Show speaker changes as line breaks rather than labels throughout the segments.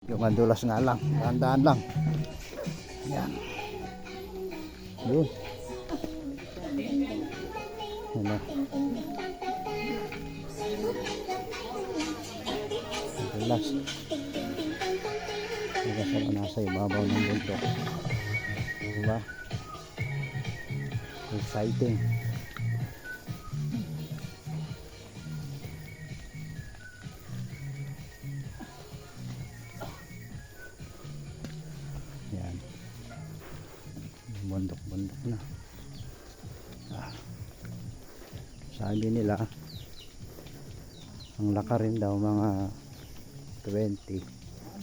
Yung madulas nga lang, dahan-dahan lang. Yan. Yun. Ano? Relax. Relax ako nasa ibabaw ng bundok. Diba? Exciting. Yan. Bundok-bundok na. Sabi nila ang lakarin daw mga 20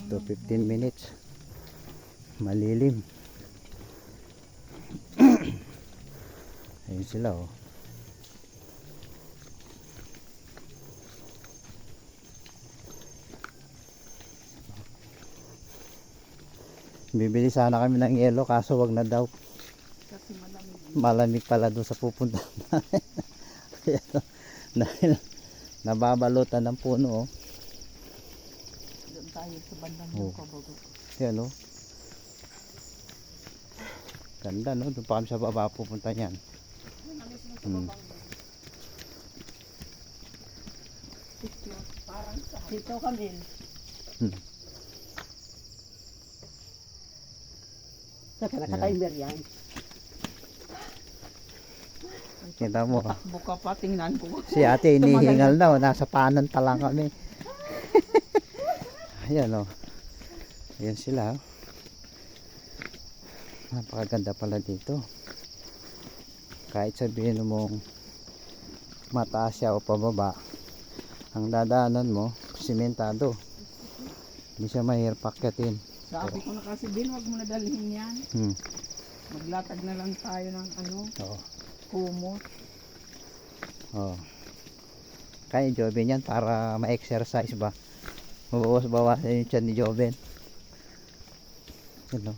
to 15 minutes. Malilim. Ayun sila oh. Bibili sana kami ng yelo kaso wag na daw.
Kasi malamig.
Malamig pala doon sa pupunta namin. Dahil nababalutan ng puno oh.
Doon tayo sa bandang
Oh.
Kabago.
Yan oh. Ganda no, doon pa kami sa baba pupunta niyan.
Dito kami. Saka naka-timer yan.
Kita mo
Takbo ka pa, tingnan ko.
si ate inihingal na oh. Nasa paanan pa lang kami. Ayan oh. Ayan sila oh. Napakaganda pala dito. Kahit sabihin mong mataas siya o pababa, ang dadaanan mo simentado. Hindi siya mahirap akyatin.
Sabi ko na kasi din, wag mo na dalhin yan. Maglatag na lang tayo ng ano,
Oo.
kumot.
Oh. Kaya Joven yan para ma-exercise ba. Mabawas-bawasan yung tiyan ni Joven. Ano?